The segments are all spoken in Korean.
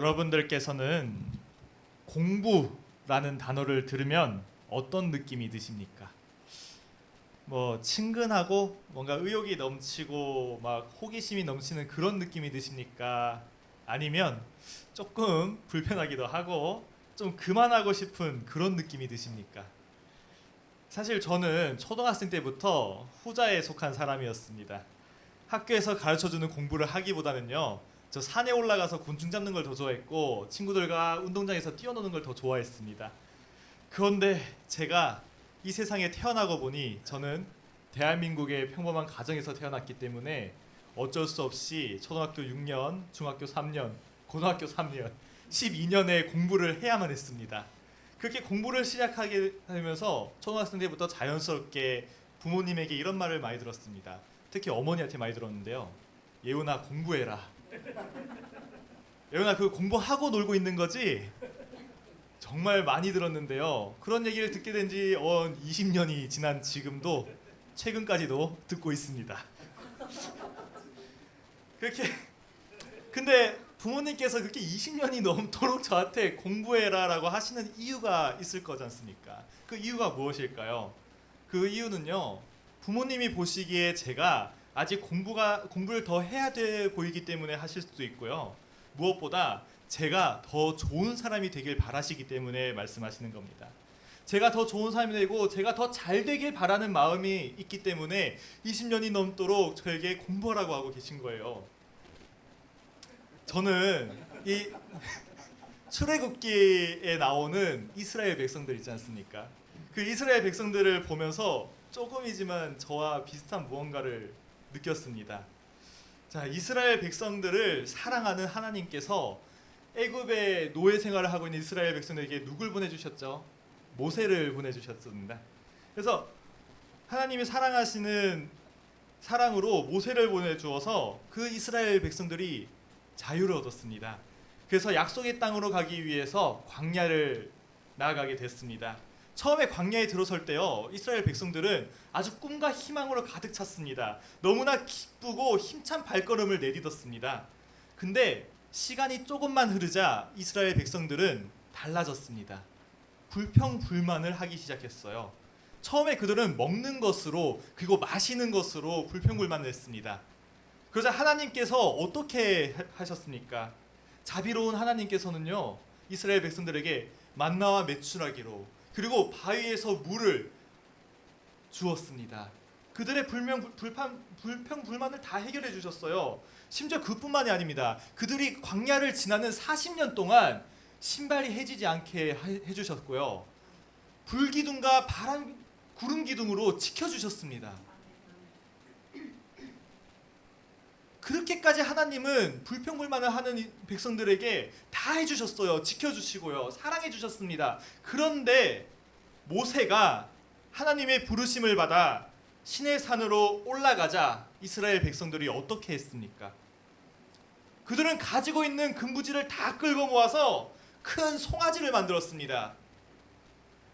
여러분들께서는 공부라는 단어를 들으면 어떤 느낌이 드십니까? 뭐 친근하고 뭔가 의욕이 넘치고 막 호기심이 넘치는 그런 느낌이 드십니까? 아니면 조금 불편하기도 하고 좀 그만하고 싶은 그런 느낌이 드십니까? 사실 저는 초등학생 때부터 후자에 속한 사람이었습니다. 학교에서 가르쳐주는 공부를 하기보다는요, 저 산에 올라가서 곤충 잡는 걸 더 좋아했고 친구들과 운동장에서 뛰어노는 걸 더 좋아했습니다. 그런데 제가 이 세상에 태어나고 보니 저는 대한민국의 평범한 가정에서 태어났기 때문에 어쩔 수 없이 초등학교 6년, 중학교 3년, 고등학교 3년, 12년의 공부를 해야만 했습니다. 그렇게 공부를 시작하게 되면서 초등학생 때부터 자연스럽게 부모님에게 이런 말을 많이 들었습니다. 특히 어머니한테 많이 들었는데요. 예훈아, 공부해라. 예훈아, 그 공부하고 놀고 있는 거지? 정말 많이 들었는데요. 그런 얘기를 듣게 된 지 20년이 지난 지금도 최근까지도 듣고 있습니다. 그렇게 근데 부모님께서 그렇게 20년이 넘도록 저한테 공부해라라고 하시는 이유가 있을 거지 않습니까? 그 이유가 무엇일까요? 그 이유는요. 부모님이 보시기에 제가 아직 공부를 더 해야 돼 보이기 때문에 하실 수도 있고요. 무엇보다 제가 더 좋은 사람이 되길 바라시기 때문에 말씀하시는 겁니다. 제가 더 좋은 사람이 되고 제가 더 잘 되길 바라는 마음이 있기 때문에 20년이 넘도록 저에게 공부하라고 하고 계신 거예요. 저는 이 출애굽기에 나오는 이스라엘 백성들 있지 않습니까? 그 이스라엘 백성들을 보면서 조금이지만 저와 비슷한 무언가를 느꼈습니다. 자, 이스라엘 백성들을 사랑하는 하나님께서 애굽의 노예 생활을 하고 있는 이스라엘 백성들에게 누굴 보내주셨죠? 모세를 보내주셨습니다. 그래서 하나님이 사랑하시는 사랑으로 모세를 보내주어서 그 이스라엘 백성들이 자유를 얻었습니다. 그래서 약속의 땅으로 가기 위해서 광야를 나아가게 됐습니다. 처음에 광야에 들어설 때요, 이스라엘 백성들은 아주 꿈과 희망으로 가득 찼습니다. 너무나 기쁘고 힘찬 발걸음을 내딛었습니다. 근데 시간이 조금만 흐르자 이스라엘 백성들은 달라졌습니다. 불평불만을 하기 시작했어요. 처음에 그들은 먹는 것으로 그리고 마시는 것으로 불평불만을 했습니다. 그러자 하나님께서 어떻게 하셨습니까? 자비로운 하나님께서는요, 이스라엘 백성들에게 만나와 메추라기로 그리고 바위에서 물을 주었습니다. 그들의 불평불만을 다 해결해 주셨어요. 심지어 그뿐만이 아닙니다. 그들이 광야를 지나는 40년 동안 신발이 해지지 않게 해주셨고요. 불기둥과 바람, 구름 기둥으로 지켜주셨습니다. 그렇게까지 하나님은 불평불만을 하는 백성들에게 다 해주셨어요. 지켜주시고요. 사랑해주셨습니다. 그런데 모세가 하나님의 부르심을 받아 시내산으로 올라가자 이스라엘 백성들이 어떻게 했습니까? 그들은 가지고 있는 금부지를 다 끌고 모아서 큰 송아지를 만들었습니다.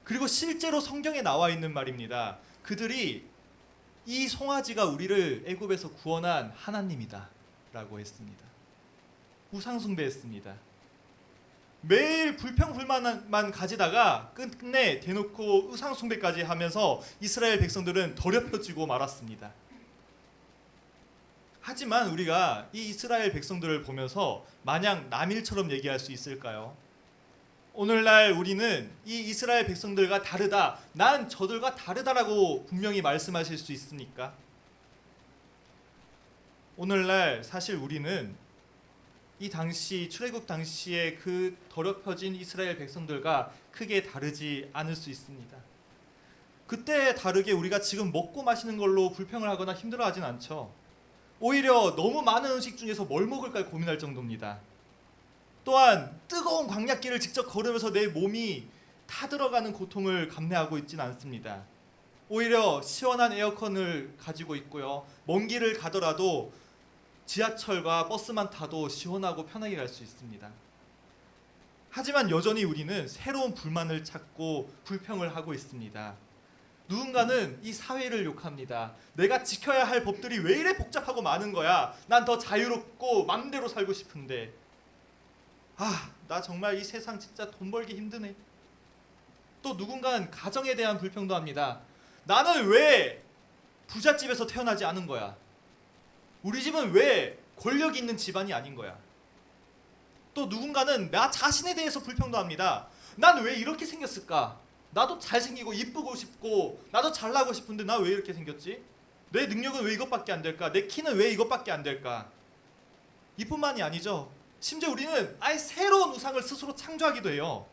그리고 실제로 성경에 나와 있는 말입니다. 그들이 이 송아지가 우리를 애굽에서 구원한 하나님이다 라고 했습니다. 우상숭배했습니다. 매일 불평불만만 가지다가 끝내 대놓고 우상숭배까지 하면서 이스라엘 백성들은 더럽혀지고 말았습니다. 하지만 우리가 이 이스라엘 백성들을 보면서 마냥 남일처럼 얘기할 수 있을까요? 오늘날 우리는 이 이스라엘 백성들과 다르다, 난 저들과 다르다라고 분명히 말씀하실 수 있습니까? 오늘날 사실 우리는 이 당시 출애굽 당시에 그 더럽혀진 이스라엘 백성들과 크게 다르지 않을 수 있습니다. 그때 다르게 우리가 지금 먹고 마시는 걸로 불평을 하거나 힘들어하진 않죠. 오히려 너무 많은 음식 중에서 뭘 먹을까 고민할 정도입니다. 또한 뜨거운 광야길을 직접 걸으면서 내 몸이 타들어가는 고통을 감내하고 있지는 않습니다. 오히려 시원한 에어컨을 가지고 있고요. 먼 길을 가더라도 지하철과 버스만 타도 시원하고 편하게 갈 수 있습니다. 하지만 여전히 우리는 새로운 불만을 찾고 불평을 하고 있습니다. 누군가는 이 사회를 욕합니다. 내가 지켜야 할 법들이 왜 이래 복잡하고 많은 거야? 난 더 자유롭고 맘대로 살고 싶은데. 나 정말 이 세상 진짜 돈 벌기 힘드네. 또 누군가는 가정에 대한 불평도 합니다. 나는 왜 부잣집에서 태어나지 않은 거야? 우리 집은 왜 권력 있는 집안이 아닌 거야? 또 누군가는 나 자신에 대해서 불평도 합니다. 난 왜 이렇게 생겼을까? 나도 잘생기고 이쁘고 싶고 나도 잘나고 싶은데 나 왜 이렇게 생겼지? 내 능력은 왜 이것밖에 안 될까? 내 키는 왜 이것밖에 안 될까? 이뿐만이 아니죠. 심지어 우리는 아예 새로운 우상을 스스로 창조하기도 해요.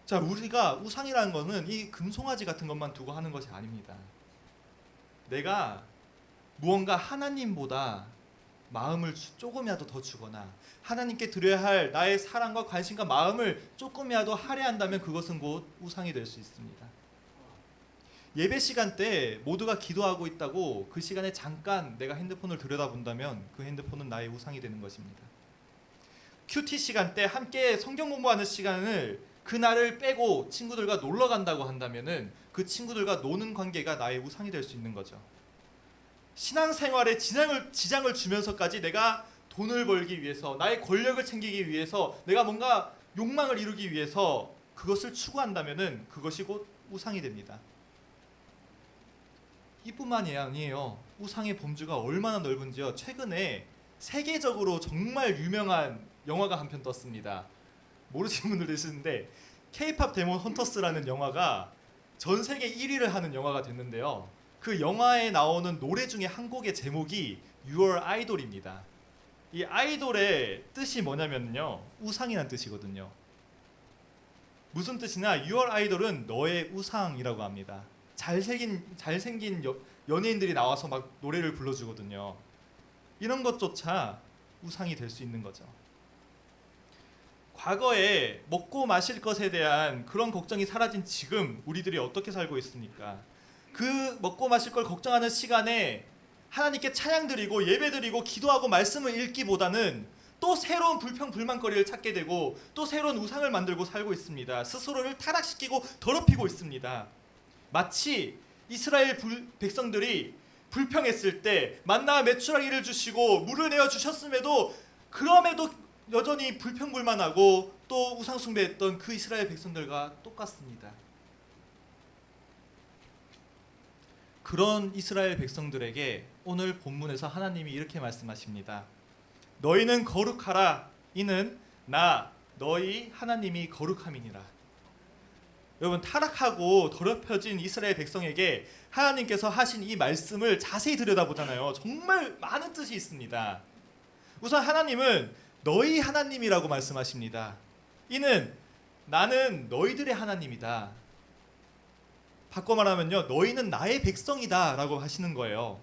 자, 우리가 우상이라는 거는 이 금송아지 같은 것만 두고 하는 것이 아닙니다. 내가 무언가 하나님보다 마음을 조금이라도 더 주거나 하나님께 드려야 할 나의 사랑과 관심과 마음을 조금이라도 할애한다면 그것은 곧 우상이 될 수 있습니다. 예배 시간 때 모두가 기도하고 있다고 그 시간에 잠깐 내가 핸드폰을 들여다본다면 그 핸드폰은 나의 우상이 되는 것입니다. 큐티 시간 때 함께 성경 공부하는 시간을 그날을 빼고 친구들과 놀러 간다고 한다면은 그 친구들과 노는 관계가 나의 우상이 될 수 있는 거죠. 신앙생활에 지장을 주면서까지 내가 돈을 벌기 위해서 나의 권력을 챙기기 위해서 내가 뭔가 욕망을 이루기 위해서 그것을 추구한다면은 그것이 곧 우상이 됩니다. 이뿐만이 아니에요. 우상의 범주가 얼마나 넓은지요. 최근에 세계적으로 정말 유명한 영화가 한 편 떴습니다. 모르시는 분들 계시는데 K-팝 데몬 헌터스라는 영화가 전 세계 1위를 하는 영화가 됐는데요. 그 영화에 나오는 노래 중에 한 곡의 제목이 Your Idol입니다. 이 아이돌의 뜻이 뭐냐면요, 우상이란 뜻이거든요. 무슨 뜻이냐, Your Idol은 너의 우상이라고 합니다. 잘생긴 연예인들이 나와서 막 노래를 불러주거든요. 이런 것조차 우상이 될 수 있는 거죠. 과거에 먹고 마실 것에 대한 그런 걱정이 사라진 지금 우리들이 어떻게 살고 있습니까? 그 먹고 마실 걸 걱정하는 시간에 하나님께 찬양 드리고 예배 드리고 기도하고 말씀을 읽기보다는 또 새로운 불평 불만거리를 찾게 되고 또 새로운 우상을 만들고 살고 있습니다. 스스로를 타락시키고 더럽히고 있습니다. 마치 이스라엘 백성들이 불평했을 때 만나와 메추라기를 주시고 물을 내어 주셨음에도 그럼에도 여전히 불평불만하고 또 우상 숭배했던 그 이스라엘 백성들과 똑같습니다. 그런 이스라엘 백성들에게 오늘 본문에서 하나님이 이렇게 말씀하십니다. 너희는 거룩하라. 이는 나 너희 하나님이 거룩함이니라. 여러분, 타락하고 더럽혀진 이스라엘 백성에게 하나님께서 하신 이 말씀을 자세히 들여다보잖아요. 정말 많은 뜻이 있습니다. 우선 하나님은 너희 하나님이라고 말씀하십니다. 이는 나는 너희들의 하나님이다. 바꿔 말하면요, 너희는 나의 백성이다 라고 하시는 거예요.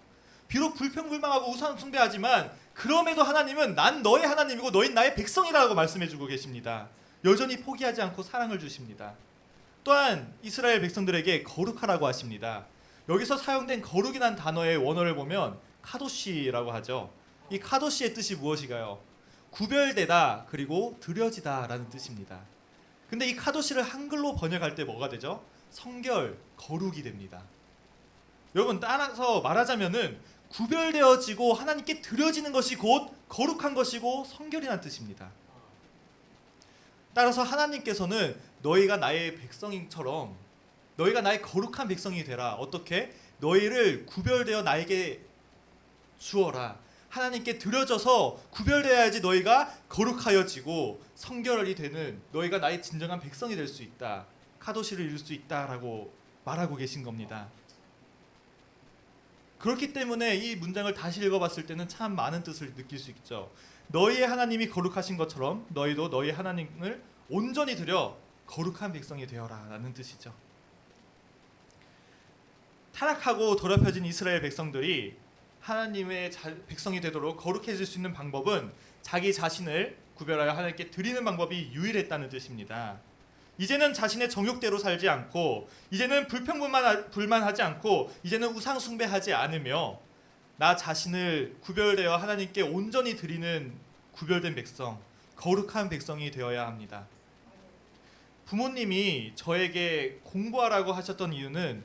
비록 불평불만하고 우상 숭배하지만 그럼에도 하나님은 난 너의 하나님이고 너희는 나의 백성이라고 말씀해주고 계십니다. 여전히 포기하지 않고 사랑을 주십니다. 또한 이스라엘 백성들에게 거룩하라고 하십니다. 여기서 사용된 거룩이란 단어의 원어를 보면 카도시라고 하죠. 이 카도시의 뜻이 무엇일까요? 구별되다 그리고 드려지다 라는 뜻입니다. 근데 이 카도시를 한글로 번역할 때 뭐가 되죠? 성결, 거룩이 됩니다. 여러분, 따라서 말하자면은 구별되어지고 하나님께 드려지는 것이 곧 거룩한 것이고 성결이라는 뜻입니다. 따라서 하나님께서는 너희가 나의 백성인처럼 너희가 나의 거룩한 백성이 되라. 어떻게? 너희를 구별되어 나에게 주어라. 하나님께 드려져서 구별되어야지 너희가 거룩하여지고 성결이 되는 너희가 나의 진정한 백성이 될 수 있다. 카도시를 이룰 수 있다라고 말하고 계신 겁니다. 그렇기 때문에 이 문장을 다시 읽어봤을 때는 참 많은 뜻을 느낄 수 있죠. 너희의 하나님이 거룩하신 것처럼 너희도 너희 하나님을 온전히 드려 거룩한 백성이 되어라 라는 뜻이죠. 타락하고 더럽혀진 이스라엘 백성들이 하나님의 백성이 되도록 거룩해질 수 있는 방법은 자기 자신을 구별하여 하나님께 드리는 방법이 유일했다는 뜻입니다. 이제는 자신의 정욕대로 살지 않고 이제는 불만하지 않고 이제는 우상 숭배하지 않으며 나 자신을 구별되어 하나님께 온전히 드리는 구별된 백성, 거룩한 백성이 되어야 합니다. 부모님이 저에게 공부하라고 하셨던 이유는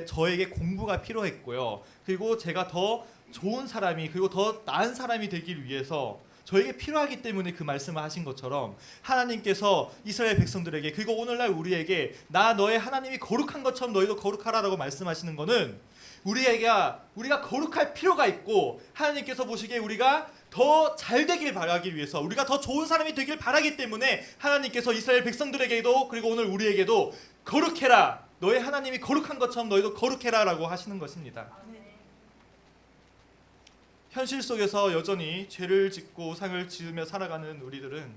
저에게 공부가 필요했고요. 그리고 제가 더 좋은 사람이 그리고 더 나은 사람이 되기 위해서 저에게 필요하기 때문에 그 말씀을 하신 것처럼 하나님께서 이스라엘 백성들에게, 그리고 오늘날 우리에게 나 너의 하나님이 거룩한 것처럼 너희도 거룩하라라고 말씀하시는 것은 우리가 거룩할 필요가 있고, 하나님께서 보시기에 우리가 더 잘 되길 바라기 위해서, 우리가 더 좋은 사람이 되길 바라기 때문에 하나님께서 이스라엘 백성들에게도, 그리고 오늘 우리에게도 거룩해라, 너의 하나님이 거룩한 것처럼 너희도 거룩해라 라고 하시는 것입니다. 현실 속에서 여전히 죄를 짓고 상을 지으며 살아가는 우리들은,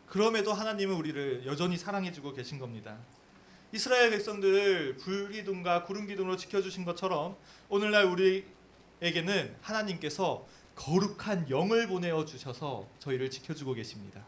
그럼에도 하나님은 우리를 여전히 사랑해주고 계신 겁니다. 이스라엘 백성들을 불기둥과 구름기둥으로 지켜주신 것처럼 오늘날 우리에게는 하나님께서 거룩한 영을 보내어 주셔서 저희를 지켜주고 계십니다.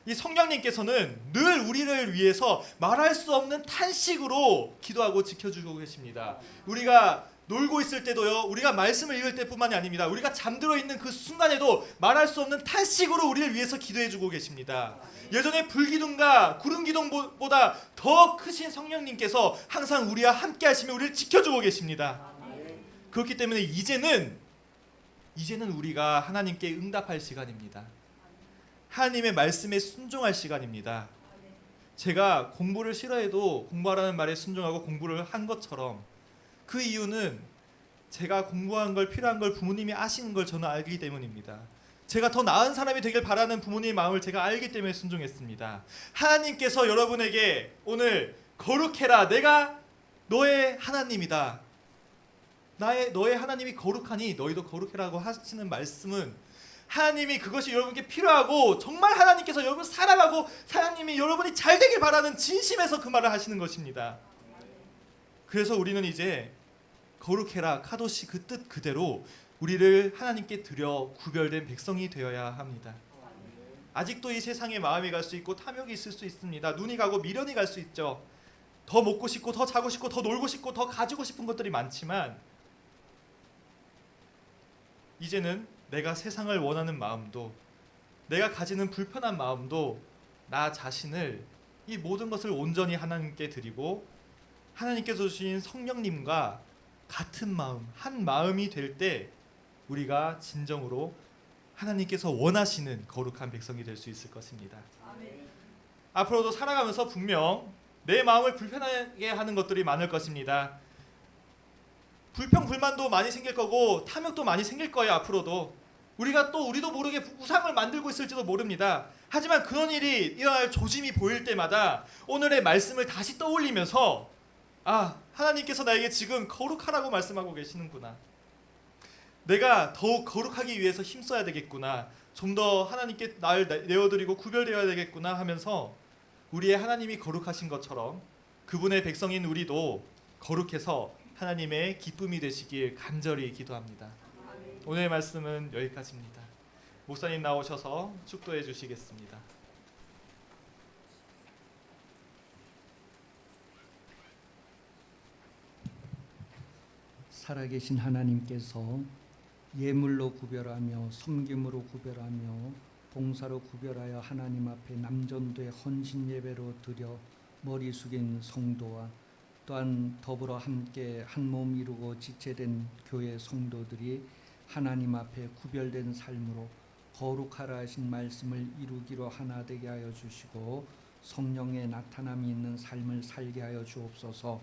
이 성령님께서는 늘 우리를 위해서 말할 수 없는 탄식으로 기도하고 지켜주고 계십니다. 우리가 놀고 있을 때도요, 우리가 말씀을 읽을 때뿐만이 아닙니다. 우리가 잠들어 있는 그 순간에도 말할 수 없는 탄식으로 우리를 위해서 기도해주고 계십니다. 예전에 불기둥과 구름기둥보다 더 크신 성령님께서 항상 우리와 함께 하시며 우리를 지켜주고 계십니다. 그렇기 때문에 이제는 우리가 하나님께 응답할 시간입니다. 하나님의 말씀에 순종할 시간입니다. 제가 공부를 싫어해도 공부하라는 말에 순종하고 공부를 한 것처럼, 그 이유는 제가 공부한 걸, 필요한 걸 부모님이 아시는 걸 저는 알기 때문입니다. 제가 더 나은 사람이 되길 바라는 부모님의 마음을 제가 알기 때문에 순종했습니다. 하나님께서 여러분에게 오늘 거룩해라, 내가 너의 하나님이다, 너의 하나님이 거룩하니 너희도 거룩해라고 하시는 말씀은, 하나님이 그것이 여러분께 필요하고 정말 하나님께서 여러분 사랑하고 하나님이 여러분이 잘 되길 바라는 진심에서 그 말을 하시는 것입니다. 그래서 우리는 이제 거룩해라 카도시 그 뜻 그대로 우리를 하나님께 드려 구별된 백성이 되어야 합니다. 아직도 이 세상에 마음이 갈 수 있고 탐욕이 있을 수 있습니다. 눈이 가고 미련이 갈 수 있죠. 더 먹고 싶고 더 자고 싶고 더 놀고 싶고 더 가지고 싶은 것들이 많지만, 이제는 내가 세상을 원하는 마음도, 내가 가지는 불편한 마음도, 나 자신을, 이 모든 것을 온전히 하나님께 드리고 하나님께서 주신 성령님과 같은 마음, 한 마음이 될 때 우리가 진정으로 하나님께서 원하시는 거룩한 백성이 될 수 있을 것입니다. 아멘. 앞으로도 살아가면서 분명 내 마음을 불편하게 하는 것들이 많을 것입니다. 불평 불만도 많이 생길 거고 탐욕도 많이 생길 거예요. 앞으로도 우리도 모르게 우상을 만들고 있을지도 모릅니다. 하지만 그런 일이 일어날 조짐이 보일 때마다 오늘의 말씀을 다시 떠올리면서, 아, 하나님께서 나에게 지금 거룩하라고 말씀하고 계시는구나, 내가 더욱 거룩하기 위해서 힘써야 되겠구나, 좀 더 하나님께 나를 내어드리고 구별되어야 되겠구나 하면서 우리의 하나님이 거룩하신 것처럼 그분의 백성인 우리도 거룩해서 하나님의 기쁨이 되시길 간절히 기도합니다. 오늘의 말씀은 여기까지입니다. 목사님 나오셔서 축도해 주시겠습니다. 살아계신 하나님께서 예물로 구별하며 섬김으로 구별하며 봉사로 구별하여 하나님 앞에 남전도의 헌신 예배로 드려 머리 숙인 성도와 또한 더불어 함께 한 몸 이루고 지체된 교회 성도들이 하나님 앞에 구별된 삶으로 거룩하라 하신 말씀을 이루기로 하나 되게 하여 주시고 성령의 나타남이 있는 삶을 살게 하여 주옵소서.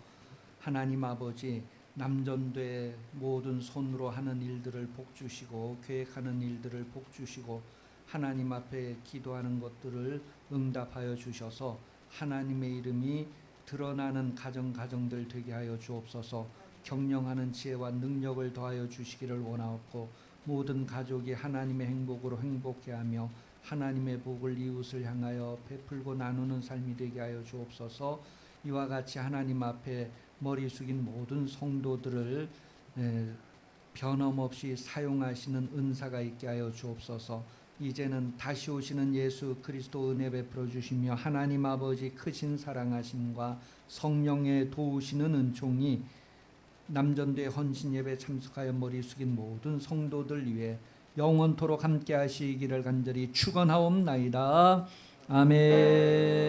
하나님 아버지, 남전도의 모든 손으로 하는 일들을 복주시고 계획하는 일들을 복주시고 하나님 앞에 기도하는 것들을 응답하여 주셔서 하나님의 이름이 드러나는 가정들 되게 하여 주옵소서. 경영하는 지혜와 능력을 더하여 주시기를 원하옵고 모든 가족이 하나님의 행복으로 행복해 하며 하나님의 복을 이웃을 향하여 베풀고 나누는 삶이 되게 하여 주옵소서. 이와 같이 하나님 앞에 머리 숙인 모든 성도들을 변함없이 사용하시는 은사가 있게 하여 주옵소서. 이제는 다시 오시는 예수 그리스도 은혜 베풀어 주시며 하나님 아버지 크신 사랑하심과 성령의 도우시는 은총이 남전도의 헌신 예배 참석하여 머리 숙인 모든 성도들 위해 영원토록 함께 하시기를 간절히 축원하옵나이다. 아멘.